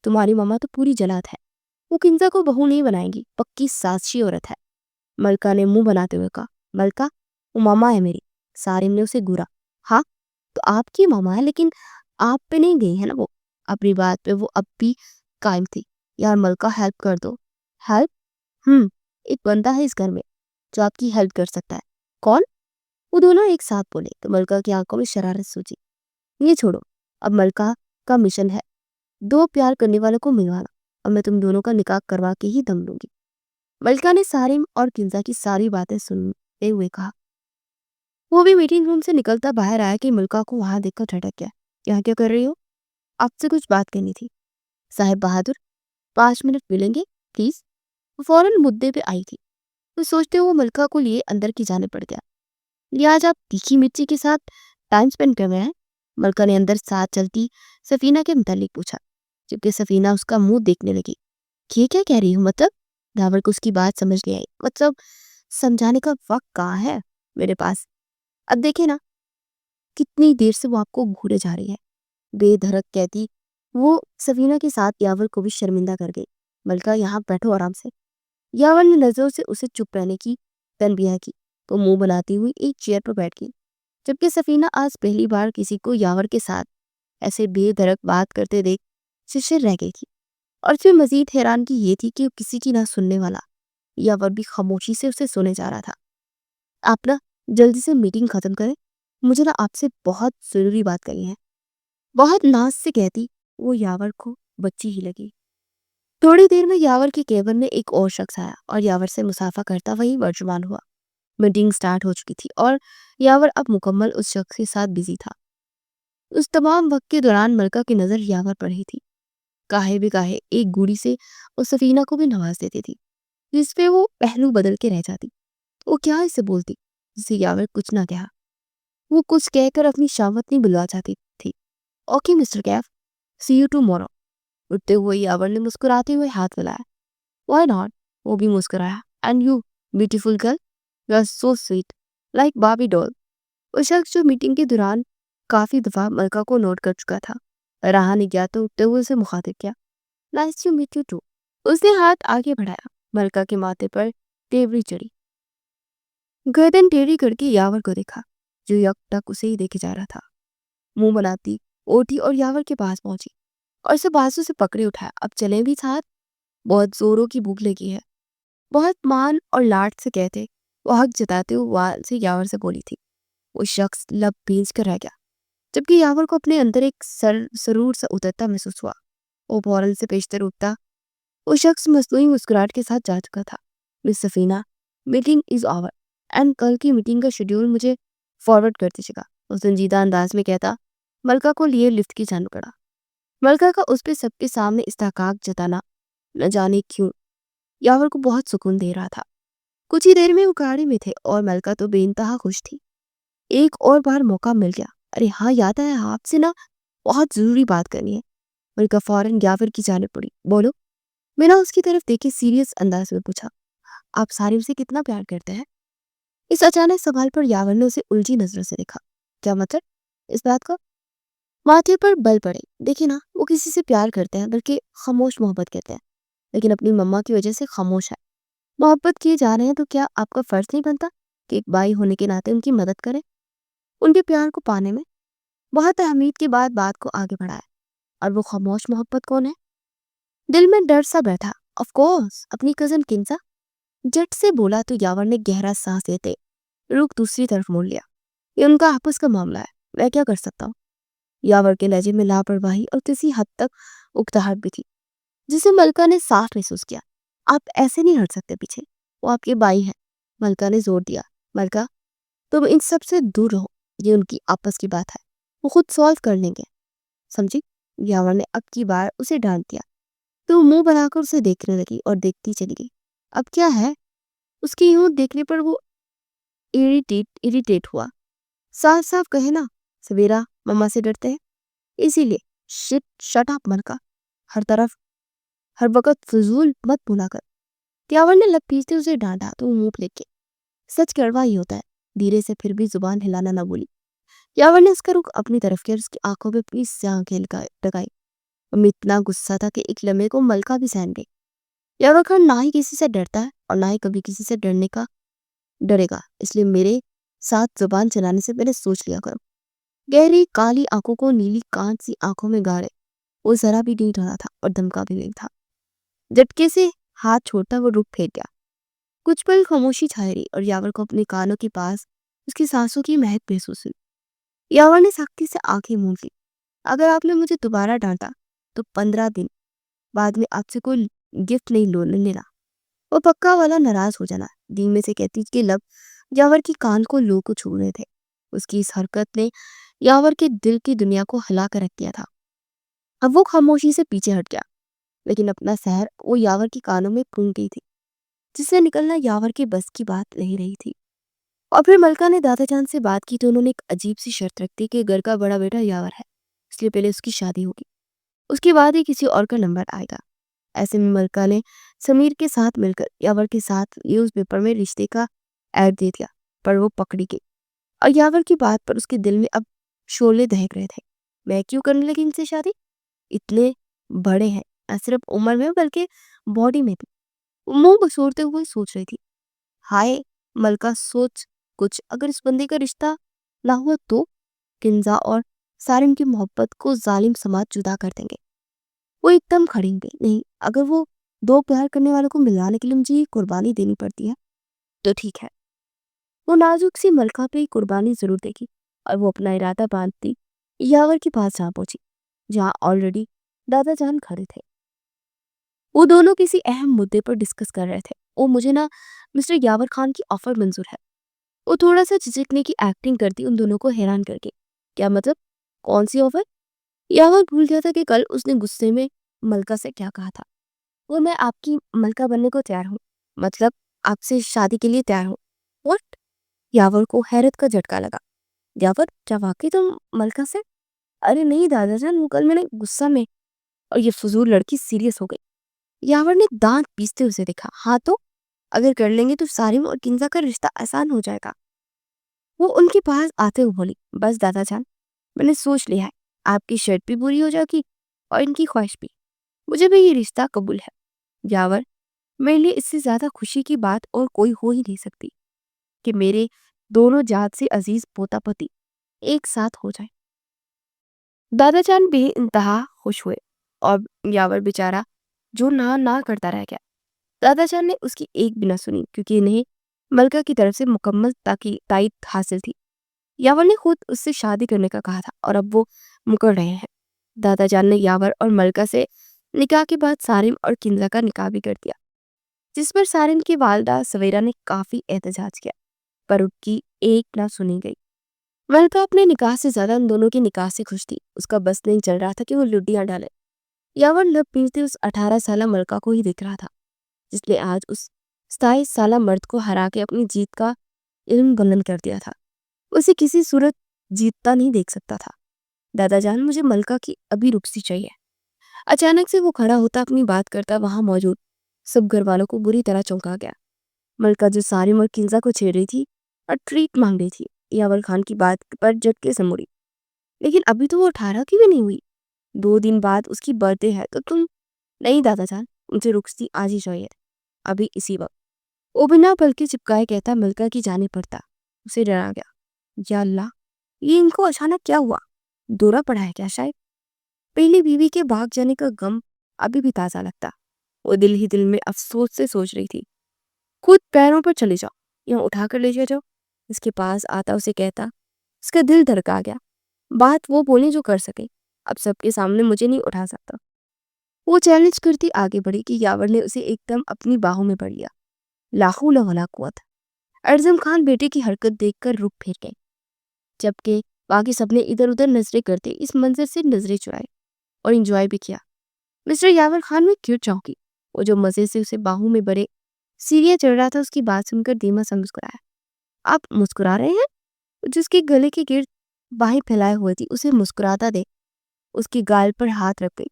تمہاری مما تو پوری جلاد ہے، وہ کنزا کو بہو نہیں بنائیں گی، پکی سازشی عورت ہے۔ ملکہ نے منہ بناتے ہوئے کہا۔ ملکہ، وہ ماما ہے میری۔ سارم نے اسے گورا۔ ہاں تو آپ کی ماما ہے، لیکن آپ پہ نہیں گئی ہے نا وہ، اپنی بات پہ وہ اب بھی قائم تھی۔ یار ملکہ ہیلپ کر دو۔ ہیلپ؟ ایک بندہ ہے اس گھر میں جو آپ کی ہیلپ کر سکتا ہے۔ کون؟ وہ دونوں ایک ساتھ بولے تو ملکہ کی آنکھوں میں شرارت سوچی۔ یہ چھوڑو، اب ملکہ کا مشن ہے دو پیار کرنے والوں کو ملوانا، اور میں تم دونوں کا نکاح کروا کے ہی دم لوں گی۔ ملکہ نے سارم اور کنزا کی ساری باتیں سنتے ہوئے کہا۔ وہ بھی میٹنگ روم سے نکلتا باہر آیا کہ ملکہ کو وہاں دیکھ کر جھٹک گیا۔ یہاں کیا کر رہی ہو؟ آپ سے کچھ بات کرنی تھی۔ صاحب بہادر 5 منٹ ملیں گے پلیز؟ وہ فوراً مدعے پہ آئی تھی۔ وہ سوچتے ہوئے ملکہ کو لیے اندر کی جانب پڑ گیا۔ یہ آج آپ تیکھی مرچی کے ساتھ ٹائم سپینڈ کر رہے ہیں؟ ملکہ نے اندر ساتھ چلتی سفینہ کے متعلق پوچھا، جبکہ سفینہ اس کا منہ دیکھنے لگی۔ یہ کیا کہہ رہی ہوں؟ مطلب؟ دھاور کو اس کی بات سمجھ نہیں آئی۔ مطلب سمجھانے کا وقت کہاں ہے میرے پاس؟ اب دیکھیں نا کتنی دیر سے وہ آپ کو گھورے جا رہی ہے، بے دھڑک کہتی وہ سفینہ کے ساتھ یاور کو بھی شرمندہ کر گئی۔ ملکہ یہاں بیٹھو آرام سے۔ یاور نے نظروں سے اسے چپ رہنے کی تنبیہ کی تو منہ بناتی ہوئی ایک چیئر پر بیٹھ گئی، جبکہ سفینہ آج پہلی بار کسی کو یاور کے ساتھ ایسے بے دھڑک بات کرتے دیکھ ششر رہ گئی تھی۔ اور پھر مزید حیران کی یہ تھی کہ وہ کسی کی نہ سننے والا یاور بھی خاموشی سے اسے سنے جا رہا تھا۔ آپ نا جلدی سے میٹنگ ختم کریں، مجھے نا آپ سے بہت ضروری بات کرنی ہے، بہت ناز سے کہتی وہ یاور کو بچی ہی لگی۔ تھوڑی دیر میں یاور کے کیبن میں ایک اور شخص آیا اور یاور سے مسافہ کرتا وہی ورجمان ہوا۔ میٹنگ سٹارٹ ہو چکی تھی اور یاور اب مکمل اس شخص کے ساتھ بزی تھا۔ اس تمام وقت کے دوران ملکہ کی نظر یاور پر ہی تھی۔ کاہے بھی کاہے ایک گوڑی سے اس سفینہ کو بھی نواز دیتی تھی، جس پہ وہ پہلو بدل کے رہ جاتی۔ وہ کیا اسے بولتی جسے یاور کچھ نہ کہا؟ وہ کچھ کہہ کر اپنی شاوت نہیں بلوا چاہتی تھی۔ Okay mister Kaif, see you tomorrow. اٹھتے ہوئے یاور نے مسکراتے ہوئے ہاتھ ملایا۔ Y not? وہ بھی مسکرایا۔ And you beautiful girl, you are so sweet like Barbie doll. وہ شخص جو میٹنگ کے دوران کافی دفعہ ملکہ کو نوٹ کر چکا تھا رہا نہیں گیا تو اٹھتے ہوئے اسے مخاطب کیا۔ Nice to meet you too. اس نے ہاتھ آگے بڑھایا۔ ملکہ کے ماتھے پر تیوری چڑھی، گردن ٹیڑھی کر کے یاور کو دیکھا جو یک ٹک اسے ہی دیکھے جا رہا تھا۔ منہ بناتی اوٹھی اور یاور کے پاس پہنچی اور اسے بازو سے پکڑے اٹھایا۔ اب چلیں بھی ساتھ، بہت زوروں کی بھوک لگی ہے، بہت مان اور لاڈ سے کہتے وہ حق جتاتے ہوئے وال سے یاور سے بولی تھی۔ وہ شخص لب بھیج کر رہ گیا، جبکہ یاور کو اپنے اندر ایک سرور سا اترتا محسوس ہوا۔ وہ فوراً سے پیشتر اٹھتا۔ وہ شخص مصنوعی مسکراہٹ کے ساتھ جا چکا تھا۔ مس سفینہ، میٹنگ از اوور اینڈ کل کی میٹنگ کا شیڈیول مجھے فارورڈ کر دیجیے گا۔ وہ سنجیدہ انداز میں کہتا ملکہ کو لیے لفٹ کی جانب بڑھا۔ ملکہ کا اس پہ سب کے سامنے استحقاق جتانا نہ جانے کیوں یاور کو بہت سکون دے رہا تھا۔ کچھ ہی دیر میں وہ گاڑی میں تھے اور ملکہ تو بے انتہا خوش تھی۔ ایک اور بار موقع مل گیا۔ ارے ہاں یاد ہے، آپ سے نا بہت ضروری بات کرنی ہے۔ ملکہ فوراً یاور کی جانب پڑی۔ بولو۔ میں نے اس کی طرف دیکھے سیریس انداز میں پوچھا، آپ سارم سے کتنا پیار کرتے ہیں؟ اس اچانک سوال پر یاور نے اسے الجھی نظروں سے دیکھا۔ کیا مطلب؟ اس بات کا ماتھے پر بل پڑے۔ دیکھیں نا، وہ کسی سے پیار کرتے ہیں بلکہ خاموش محبت کرتے ہیں، لیکن اپنی مما کی وجہ سے خاموش ہے۔ محبت کیے جا رہے ہیں تو کیا آپ کا فرض نہیں بنتا کہ ایک بھائی ہونے کے ناطے ان کی مدد کریں؟ ان کے پیار کو پانے میں بہت اہمیت کے بعد بات کو آگے بڑھایا۔ اور وہ خاموش محبت کون ہے؟ دل میں ڈر سا بیٹھا۔ آف کورس اپنی کزن کنزا، جٹ سے بولا تو یاور نے گہرا سانس لیتے رخ دوسری طرف موڑ لیا۔ یہ ان کا آپس کا معاملہ ہے، میں کیا کر سکتا ہوں؟ یاور کے لہجے میں لاپرواہی اور کسی حد تک اکتاہٹ بھی تھی، جسے ملکہ نے صاف محسوس کیا۔ آپ ایسے نہیں ہٹ سکتے پیچھے، وہ آپ کے بھائی ہیں۔ ملکہ نے زور دیا۔ ملکہ تم ان سب سے دور رہو، یہ ان کی آپس کی بات ہے، وہ خود سالو کر لیں گے، سمجھی؟ یاور نے اب کی بار اسے ڈانٹ دیا تو منہ بنا کر اسے دیکھنے لگی اور دیکھتی چلی گئی۔ اب کیا ہے؟ اس کی یوں دیکھنے پر وہ اریٹیٹ ہوا۔ صاف صاف کہے نا، سویرا مما سے ڈرتے ہیں، اسی لیے شٹ اپ ملکہ، ہر وقت فضول مت بولا کر۔ یاور نے لب پیچھتے اسے ڈانٹا تو وہ منہ پھیر کے، سچ کڑوا ہی ہوتا ہے، دھیرے سے پھر بھی زبان ہلانا نہ بولی۔ یاور نے اس کا رخ اپنی طرف کیا اور اس کی آنکھوں پہ اپنی سیاہ آنکھیں ٹکائی۔ میں اتنا غصہ تھا کہ ایک لمحے کو ملکہ بھی سہم گئی۔ یاور خان نہ ہی کسی سے ڈرتا ہے اور نہ ہی کبھی کسی سے ڈرے گا، اس لیے میرے ساتھ زبان چلانے سے پہلے سوچ لیا کرو۔ گہری کالی آنکھوں کو نیلی کانچ سی آنکھوں میں گاڑے وہ ذرا بھی نہیں ڈرا تھا اور دھمکا بھی نہیں تھا۔ جھٹکے سے ہاتھ چھوڑتا وہ رخ پھیر گیا۔ کچھ پل خاموشی چھائی رہی اور یاور کو اپنے کانوں کے پاس اس کی سانسوں کی مہک محسوس ہوئی۔ یاور نے سختی سے آنکھیں موند لی۔ اگر آپ نے مجھے دوبارہ ڈانٹا تو 15 دن بعد میں آپ سے کوئی گفٹ نہیں لینا۔ وہ پکا والا ناراض ہو جانا دھیمے سے کہتی کہ لب یاور کی کان کو لو کو چھو رہے تھے۔ اس کی اس حرکت نے یاور کے دل کی دنیا کو ہلا کر رکھ دیا تھا۔ اب وہ خاموشی سے پیچھے ہٹ گیا، لیکن اپنا سحر وہ یاور کی کانوں میں پھونک گئی تھی، جس سے نکلنا یاور کے بس کی بات نہیں رہی تھی۔ اور پھر ملکہ نے دادا جان سے بات کی تو انہوں نے ایک عجیب سی شرط رکھ دی کہ گھر کا بڑا بیٹا یاور ہے، اس لیے پہلے اس کی شادی ہوگی، اس کے بعد ہی کسی اور کا نمبر آئے گا۔ ایسے میں ملکہ نے سمیر کے ساتھ مل کر یاور کے ساتھ نیوز پیپر میں رشتے کا ایڈ دے دیا، پر وہ پکڑی گئی اور یاور کی بات پر اس کے دل میں اب شعلے دہک رہے تھے۔ میں کیوں کرنے لگی ان سے شادی؟ اتنے بڑے ہیں، نہ صرف عمر میں بلکہ باڈی میں بھی۔ منہ بسورتے ہوئے سوچ رہی تھی۔ ہائے ملکہ سوچ کچھ، اگر اس بندے کا رشتہ نہ ہوا تو کنزا اور سارم کی محبت کو ظالم سماج جدا کر دیں گے۔ وہ ایک دم کھڑی ہو گئی۔ نہیں، اگر وہ دو پیار کرنے والوں کو ملانے کے لیے مجھے یہ قربانی دینی پڑتی ہے تو ٹھیک ہے۔ وہ نازک سی ملکہ پہ قربانی ضرور دے گی، اور وہ اپنا ارادہ باندھتی یاور کے پاس جا پہنچی، جہاں آلریڈی دادا جان کھڑے تھے۔ وہ دونوں کسی اہم مدے پر ڈسکس کر رہے تھے۔ وہ مجھے نا مسٹر یاور خان کی آفر منظور ہے۔ وہ تھوڑا سا جھجکنے کی ایکٹنگ کرتی ان دونوں کو حیران کر کے۔ کیا مطلب؟ کون سی آفر؟ یاور بھول گیا تھا کہ کل اس نے غصے میں ملکہ سے کیا کہا تھا۔ وہ میں آپ کی ملکہ بننے کو تیار ہوں، مطلب آپ سے شادی کے لیے تیار ہوں۔ واٹ؟ یاور کو حیرت کا جھٹکا لگا۔ یاور کیا واقعی تم ملکہ سے؟ ارے نہیں دادا جان، وہ کل میں نے غصہ میں، اور یہ فضول لڑکی سیریس ہو گئی۔ یاور نے دانت پیستے اسے دیکھا۔ ہاں تو اگر کر لیں گے تو سارم اور کنزا کا رشتہ آسان ہو جائے گا۔ وہ ان کے پاس آتے ہوئے بولی، بس دادا جان، میں نے سوچ لیا ہے، آپ کی شرط بھی پوری ہو جائے گی اور ان کی خواہش بھی۔ مجھے بھی یہ رشتہ قبول ہے۔ یاور، میرے لیے اس سے زیادہ خوشی کی بات اور کوئی ہو ہی نہیں سکتی کہ میرے دونوں جات سے عزیز پوتا پتی ایک ساتھ ہو جائیں۔ دادا جان بے انتہا خوش ہوئے اور یاور بیچارہ جو نہ کرتا رہ گیا۔ دادا جان نے اس کی ایک بھی نہ سنی، کیونکہ انہیں ملکہ کی طرف سے مکمل تائید حاصل تھی۔ یاور نے خود اس سے شادی کرنے کا کہا تھا اور اب وہ مکر رہے ہیں۔ دادا جان نے یاور اور ملکہ سے نکاح کے بعد سارم اور کنزا کا نکاح بھی کر دیا، جس پر سارم کی والدہ سویرا نے کافی احتجاج کیا، پر ان کی ایک نہ سنی گئی۔ ملکہ اپنے نکاح سے زیادہ ان دونوں کے نکاح سے خوش تھی۔ اس کا بس نہیں چل رہا تھا کہ وہ لڈیاں ڈالے۔ یاور لب پیٹتے اس 18 سالہ ملکہ کو ہی دیکھ رہا تھا، جس نے آج اس 27 سالہ مرد کو ہرا کے اپنی جیت کا علم بلند کر دیا تھا۔ اسے کسی صورت جیتتا نہیں دیکھ سکتا تھا۔ دادا جان، مجھے ملکہ کی ابھی رخصتی چاہیے۔ اچانک سے وہ کھڑا ہوتا، اپنی بات کرتا، وہاں موجود سب گھر والوں کو بری طرح چونکا گیا۔ ملکہ جو سارم اور کنزا کو چھیڑ رہی تھی اور ٹریٹ مانگ رہی تھی، یاور خان کی بات پر جھٹکے سے مڑی۔ لیکن ابھی تو وہ 18 کی بھی نہیں ہوئی، 2 دن بعد اس کی برتھ ڈے ہے، تو تم… نہیں دادا جان، ان سے رخصتی آج ہی چاہیے، ابھی اسی وقت۔ وہ بنا پلکے چپکائے کہتا ملکہ کی جانب پڑتا۔ اسے ڈرا گیا۔ یا اللہ، یہ ان کو اچانک کیا ہوا؟ دورہ پڑا ہے کیا شاید؟ پہلی بیوی کے بھاگ جانے کا غم ابھی بھی تازہ لگتا۔ وہ دل ہی دل میں افسوس سے سوچ رہی تھی، خود پیروں پر چلے جاؤ، یہاں اٹھا کر لے جاؤ۔ اس کے پاس آتا اسے کہتا، اس کا دل دھڑکا گیا۔ بات وہ بولیں جو کر سکے، اب سب کے سامنے مجھے نہیں اٹھا سکتا۔ وہ چیلنج کرتی آگے بڑھی کہ یاور نے اسے ایک دم اپنی باہوں میں پڑھ لیا۔ لا حول ولا قوت۔ اعظم خان بیٹے کی حرکت دیکھ کر رخ پھیر گئے، جبکہ باقی سب نے ادھر ادھر نظریں کرتے اس منظر سے نظریں چرائے اور انجوائے بھی کیا۔ مسٹر یاور خان میں کیوں چونکی؟ وہ جو مزے سے اسے باہوں میں بڑے سیڑھیاں چڑھ رہا تھا، اس کی بات سن کر دھیما سا مسکرایا۔ آپ مسکرا رہے ہیں؟ جس کے گلے کے گرد باہیں پھیلائے ہوئے تھی اسے مسکراتا دے اس کی گال پر ہاتھ رکھ گئی۔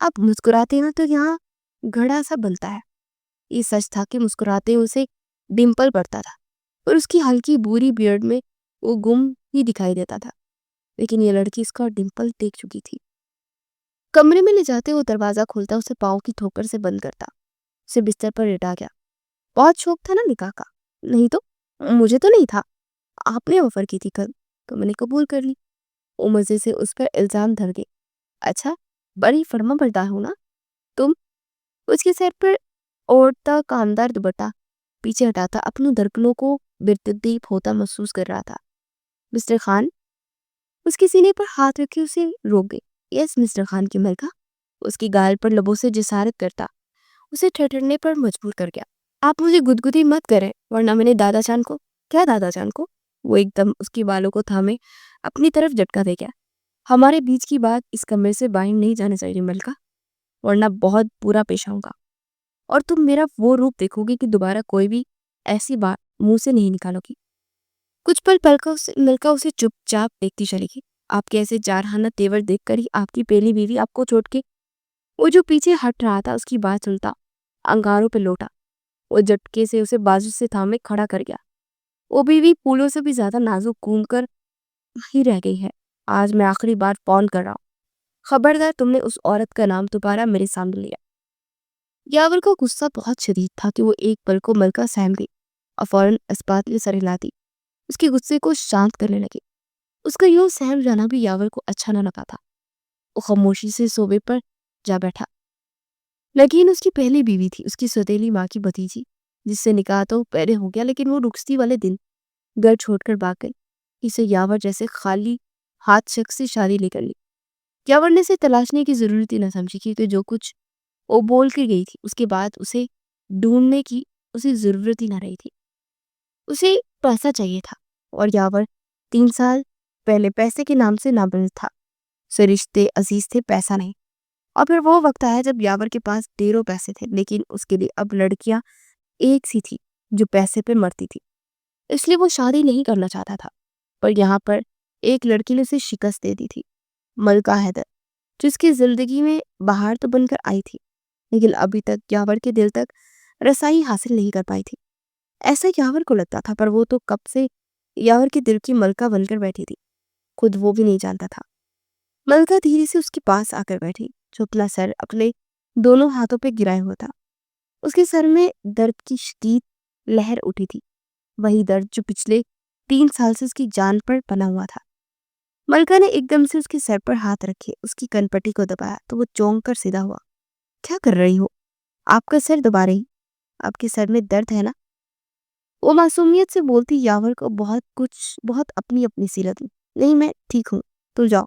آپ مسکراتے نا تو یہاں گھڑا سا بنتا ہے۔ یہ سچ تھا کہ مسکراتے اسے ڈمپل پڑتا تھا، اور اس کی ہلکی بوری بیئرڈ میں وہ گم ہی دکھائی دیتا تھا، لیکن یہ لڑکی اس کا ڈمپل دیکھ چکی تھی۔ کمرے میں لے جاتے وہ دروازہ کھولتا، اسے پاؤں کی ٹھوکر سے بند کرتا، اسے بستر پر لٹا گیا۔ بہت شوق تھا نا نکاح کا؟ نہیں تو مجھے تو نہیں تھا، آپ نے آفر کی تھی کل تو میں نے قبول کر لی۔ وہ مزے سے اس پر الزام دھر گئی۔ اچھا، بڑی فرما بردار ہو نا تم؟ اس کے سر پر اوڑھتا کاندار دوپٹہ پیچھے ہٹاتا اپنی دھڑکنوں کو بترتیب ہوتا محسوس کر رہا تھا۔ مسٹر خان، اس کے سینے پر ہاتھ رکھے اسے روک گئی۔ یس مسٹر خان کی ملکہ، اس کی گال پر لبوں سے جسارت کرتا اسے ٹھٹرنے پر مجبور کر گیا۔ آپ مجھے گدگدی مت کریں ورنہ میں نے دادا جان کو۔ کیا دادا جان کو؟ وہ ایک دم اس کی بالوں کو تھامے اپنی طرف جھٹکا دے گیا۔ ہمارے بیچ کی بات اس کمرے سے باہر نہیں جانے چاہیے ملکہ، ورنہ بہت برا پیش آؤں گا اور تم میرا وہ روپ دیکھو گی کہ دوبارہ کوئی بھی ایسی بات منہ سے نہیں نکالو گی۔ کچھ پل ملکہ اسے چپ چاپ دیکھتی چلی گئی۔ آپ کے ایسے جارحانہ تیور دیکھ کر ہی آپ کی پہلی بیوی آپ کو چھوڑ کے وہ جو پیچھے ہٹ رہا تھا اس کی بات سنتا انگاروں پہ لوٹا۔ وہ جھٹکے سے اسے بازو سے تھامے کھڑا کر گیا۔ وہ بیوی پھولوں سے بھی زیادہ نازک گھوم کر ہی رہ گئی ہے۔ آج میں آخری بار فون کر رہا ہوں، خبردار تم نے اس عورت کا نام دوبارہ میرے سامنے لیا۔ یاور کا غصہ بہت شدید تھا کہ وہ ایک پل کو ملکہ سہم گئی اور فوراً اسپات میں سر ہلاتی اس کے غصے کو شانت کرنے لگی۔ اس کا یوں سہم جانا بھی یاور کو اچھا نہ لگا تھا۔ وہ خاموشی سے صوبے پر جا بیٹھا۔ لیکن اس کی پہلی بیوی تھی، اس کی سوتیلی ماں کی بھتیجی، جس سے نکاح تو پہلے ہو گیا لیکن وہ رخصتی والے دن گھر چھوڑ کر بھاگ گئی۔ اسے یاور جیسے خالی ہاتھ شخص سے شادی لے کر لی۔ یاور نے اسے تلاشنے کی ضرورت ہی نہ سمجھی کیونکہ جو کچھ وہ بول کے گئی تھی اس کے بعد اسے ڈھونڈنے کی اسے ضرورت ہی نہ رہی تھی۔ اسے پیسہ چاہیے تھا اور یاور 3 سال پہلے پیسے کے نام سے نابلد تھا۔ اسے رشتے عزیز تھے، پیسہ نہیں۔ اور پھر وہ وقت آیا جب یاور کے پاس ڈھیروں پیسے تھے لیکن اس کے لیے اب لڑکیاں ایک سی تھی جو پیسے پہ مرتی تھی، اس لیے وہ شادی نہیں کرنا چاہتا تھا۔ پر یہاں پر ایک لڑکی نے اسے شکست دے دی تھی، ملکہ حیدر، جس کی زندگی میں بہار تو بن کر آئی تھی لیکن ابھی تک یاور کے دل تک رسائی حاصل نہیں کر پائی تھی۔ ایسا یاور کو لگتا تھا، پر وہ تو کب سے یاور کے دل کی ملکہ بن کر بیٹھی تھی، خود وہ بھی نہیں جانتا تھا۔ ملکہ دھیرے سے اس کے پاس آ کر بیٹھی جو اپنا سر اپنے دونوں ہاتھوں پہ گرائے ہوا تھا۔ اس کے سر میں درد کی شدید لہر اٹھی تھی، وہی درد جو پچھلے 3 سال سے اس کی جان پر بنا ہوا تھا۔ ملکہ نے ایک دم سے اس کے سر پر ہاتھ رکھے اس کی کن پٹی کو دبایا تو وہ چونک کر سیدھا ہوا۔ کیا کر رہی ہو؟ آپ کا سر دبا رہی؟ آپ کے سر میں درد ہے نا؟ وہ معصومیت سے بولتی یاور کو بہت اپنی سی لگی۔ نہیں میں ٹھیک ہوں، تم جاؤ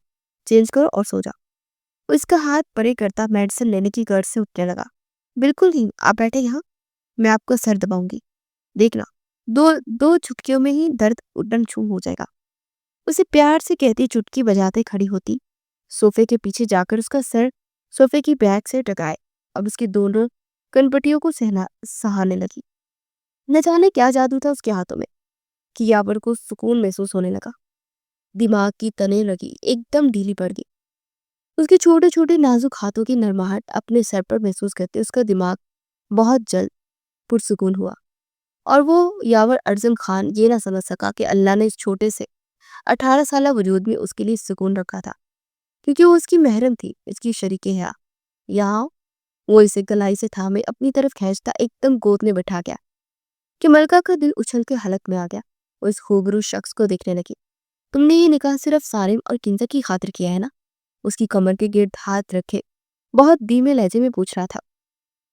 چینج کرو اور سو جاؤ۔ وہ اس کا ہاتھ پرے کرتا میڈیسن لینے کی غرض سے اٹھنے لگا۔ بالکل نہیں، آپ بیٹھے یہاں، میں آپ کا سر دباؤں گی، دیکھنا دو چٹکیوں میں ہی درد اڈن چھو ہو جائے گا۔ اسے پیار سے کہتی چٹکی بجاتے کھڑی ہوتی، صوفے کے پیچھے جا کر اس کا سر صوفے کی بیک سے ٹکائے اب اس کی دونوں کنپٹیوں کو سہانے لگی۔ نہ جانے کیا جادو تھا اس کے ہاتھوں میں کہ یاور کو سکون محسوس ہونے لگا۔ دماغ کی تنے لگی ایک دم ڈھیلی پڑ گئی۔ اس کے چھوٹے چھوٹے نازک ہاتھوں کی نرماہٹ اپنے سر پر محسوس کرتے اس کا دماغ بہت جلد پرسکون ہوا اور وہ یاور ارجن خان یہ نہ سمجھ سکا کہ اللہ نے اس چھوٹے سے 18 سالہ وجود میں اس کے لیے سکون رکھا تھا کیونکہ وہ اس کی محرم تھی، اس کی شریک حیاء۔ یہاں وہ اسے گلائی سے تھامے اپنی طرف کھینچتا ایک دم گود میں بٹھا گیا کہ ملکہ کا دل اچھل کے حلق میں آ گیا۔ وہ اس خوبرو شخص کو دیکھنے لگی۔ تم نے یہ نکاح صرف سارم اور کنزا کی خاطر کیا ہے نا؟ اس کی کمر کے گرد ہاتھ رکھے بہت دھیمے لہجے میں پوچھ رہا تھا۔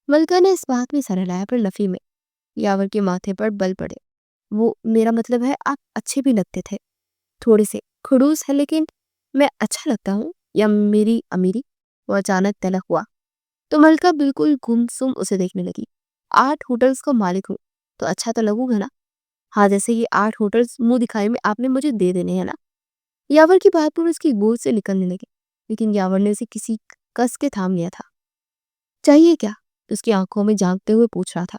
ملکہ نے اس بات میں سر ہلایا پر نفی میں یاور کے ماتھے پر بل پڑے۔ وہ میرا مطلب ہے آپ اچھے بھی لگتے تھے، تھوڑے سے خڑوس ہے لیکن میں اچھا لگتا ہوں یا میری امیری؟ وہ اچانک تلخ ہوا تو ملکہ بالکل گمسم اسے دیکھنے لگی۔ 8 ہوٹلز کا مالک ہوں تو اچھا تو لگوں گا نا؟ ہاں جیسے یہ 8 ہوٹلز منہ دکھائی میں آپ نے مجھے دے دینے ہیں نا؟ یاور کی بات پر اس کی گود سے نکلنے لگی لیکن یاور نے اسے کسی کس کے تھام لیا تھا۔ چاہیے کیا؟ اس کی آنکھوں میں جھانکتے ہوئے پوچھ رہا تھا۔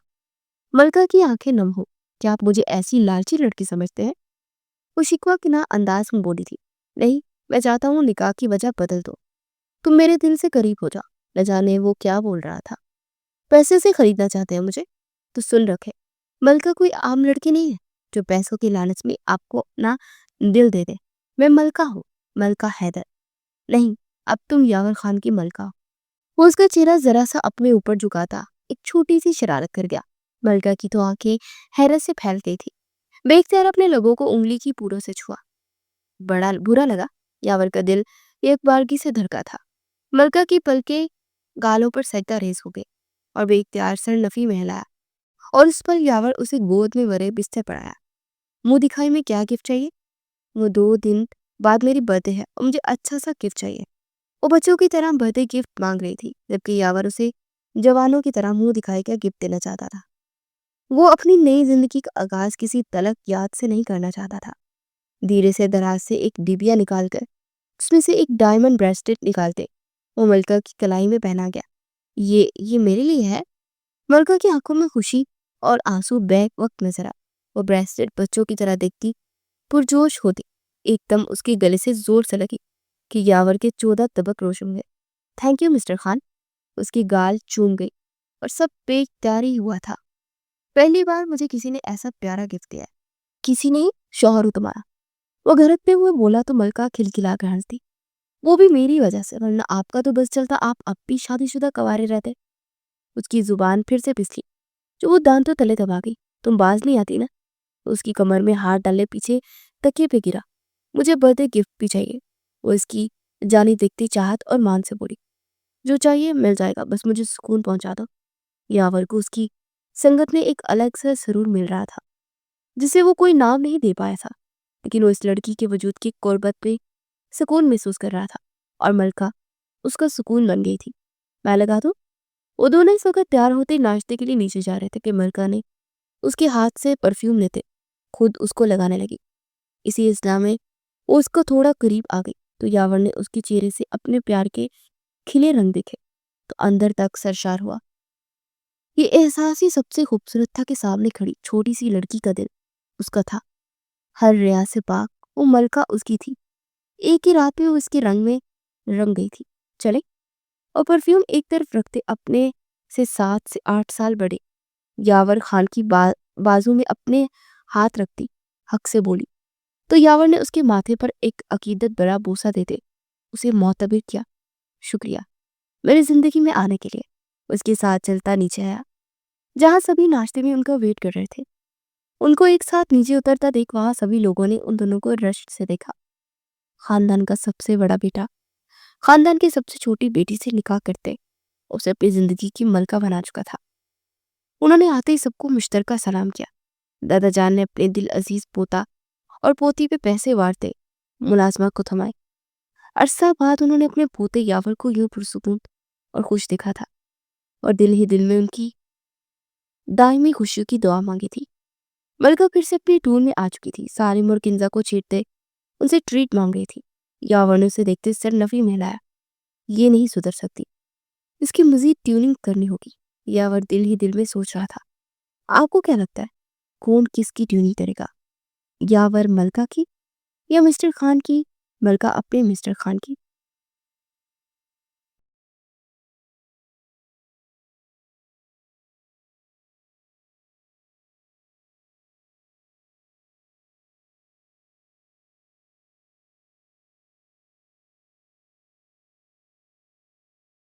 ملکہ کی آنکھیں نم ہو۔ کیا آپ مجھے ایسی لالچی لڑکی سمجھتے ہیں؟ وہ شکوہ کناں انداز میں بولی تھی۔ نہیں، میں چاہتا ہوں نکاح کی وجہ بدل دو، تم میرے دل سے قریب ہو جاؤ۔ نہ جانے وہ کیا بول رہا تھا۔ پیسے سے خریدنا چاہتے ہیں مجھے؟ تو سن رکھے، ملکہ کوئی عام لڑکی نہیں ہے جو پیسوں کی لالچ میں آپ کو اپنا دل دے دے۔ میں ملکہ ہوں، ملکہ حیدر۔ نہیں، اب تم یاور خان کی ملکہ ہو۔ وہ اس کا چہرہ ذرا سا اپنے اوپر جھکاتا ایک چھوٹی سی شرارت کر گیا۔ ملکہ کی تو آنکھیں حیرت سے پھیل گئی تھی۔ بے اختیار اپنے لبوں کو انگلی کی پوروں سے چھوا۔ بڑا برا لگا۔ یاور کا دل ایک بارگی سے دھڑکا تھا۔ ملکہ کی پلکیں گالوں پر سجدہ ریز ہو گئی اور بے اختیار سر نفی میں ہلایا۔ اور اس پر یاور اسے گود میں بھرے بستر پر آیا۔ منہ دکھائی میں کیا گفٹ چاہیے؟ وہ 2 دن بعد میری برتھ ڈے ہے اور مجھے اچھا سا گفٹ چاہیے۔ وہ بچوں کی طرح برتھ ڈے گفٹ مانگ رہی تھی، جبکہ یاور اسے جوانوں کی طرح منہ دکھائی کا گفٹ دینا چاہتا تھا۔ وہ اپنی نئی زندگی کا آغاز کسی تلخ یاد سے نہیں کرنا چاہتا تھا۔ دھیرے سے دراز سے ایک ڈبیا نکال کر اس میں سے ایک ڈائمنڈ بریسلیٹ نکالتے وہ ملکہ کی کلائی میں پہنا گیا۔ یہ میرے لیے ہے؟ ملکہ کی آنکھوں میں خوشی اور آنسو بیک وقت نظر آ۔ وہ بریسلیٹ بچوں کی طرح دیکھتی پرجوش ہوتی، ایک دم اس کے گلے سے زور سے لگی کہ یاور کے 14 طبق روشن ہوئے۔ Thank you mister Khan. اس کی گال چوم گئی اور سب پہ اختیاری ہوا تھا۔ پہلی بار مجھے کسی نے ایسا پیارا گفٹ دیا ہے۔ کسی نہیں، شوہر ہو تمہارا۔ وہ گھرکتے ہوئے بولا تو ملکہ کھلکھلا کر ہنس دی۔ وہ بھی میری وجہ سے، ورنہ آپ کا تو بس چلتا آپ اب بھی شادی شدہ کنوارے رہتے۔ اس کی زبان پھر سے پسلی جو وہ دانتوں تلے دبا گئی۔ تم باز نہیں آتی نا؟ اس کی کمر میں ہاتھ ڈالے پیچھے تکیے پہ گرا۔ مجھے برتھ ڈے گفٹ بھی چاہیے۔ وہ اس کی جانی دیکھتی چاہت اور مان سے بولی، جو چاہیے مل جائے گا، بس مجھے سکون پہنچا دو۔ یاور کو اس کی سنگت میں ایک الگ سا سرور مل رہا تھا جسے وہ کوئی نام نہیں دے پایا تھا، لیکن وہ اس لڑکی کے وجود کی قربت میں سکون محسوس کر رہا تھا اور ملکہ اس کا سکون بن گئی تھی۔ میں لگا دوں؟ وہ دونوں اس وقت تیار ہوتے ناشتے کے لیے نیچے جا رہے تھے کہ ملکہ نے اس کے ہاتھ سے پرفیوم لیتے خود اس کو لگانے لگی۔ اسی اصلاح میں وہ اس کو تھوڑا قریب آ گئی تو یاور نے اس کے چہرے سے اپنے پیار کے کھلے رنگ دیکھے تو اندر تک سرشار ہوا۔ یہ احساس ہی سب سے خوبصورت تھا کہ سامنے کھڑی چھوٹی سی لڑکی کا دل اس کا تھا، ہر ریا سے پاک وہ ملکہ اس کی تھی۔ ایک ہی رات میں وہ اس کے رنگ میں رنگ گئی تھی۔ چلے؟ اور پرفیوم ایک طرف رکھتے اپنے سے 7 سے 8 سال بڑے یاور خان کی بازو میں اپنے ہاتھ رکھتی حق سے بولی تو یاور نے اس کے ماتھے پر ایک عقیدت بڑا بوسہ دیتے اسے معتبر کیا۔ شکریہ میری زندگی میں آنے کے لیے۔ اس کے ساتھ چلتا نیچے آیا جہاں سبھی ناشتے میں ان کا ویٹ کر رہے تھے۔ ان کو ایک ساتھ نیچے اترتا دیکھ وہاں سبھی لوگوں نے ان دونوں کو رشک سے دیکھا۔ خاندان کا سب سے بڑا بیٹا خاندان کی سب سے چھوٹی بیٹی سے نکاح کرتے اسے اپنی زندگی کی ملکہ بنا چکا تھا۔ انہوں نے آتے ہی سب کو مشترکہ سلام کیا۔ دادا جان نے اپنے دل عزیز پوتا اور پوتی پہ پیسے وارتے ملازمہ کو تھمائے۔ عرصہ بعد انہوں نے اپنے پوتے یاور کو یوں پرسکون اور خوش دیکھا تھا اور دل ہی دل میں ان کی دائمی خوشیوں کی دعا مانگی تھی۔ ملکہ پھر سے اپنی ٹور میں آ چکی تھی۔ سارم اور کنزا کو چھیڑتے ان سے ٹریٹ مانگ رہی تھی۔ یاور نے اسے دیکھتے سر نفی میں لایا۔ یہ نہیں سدھر سکتی، اس کی مزید ٹیوننگ کرنی ہوگی۔ یاور دل ہی دل میں سوچ رہا تھا، آپ کو کیا لگتا ہے کون کس کی ٹیوننگ کرے گا؟ یاور ملکہ کی یا مسٹر خان کی؟ ملکہ اپنے مسٹر خان کی۔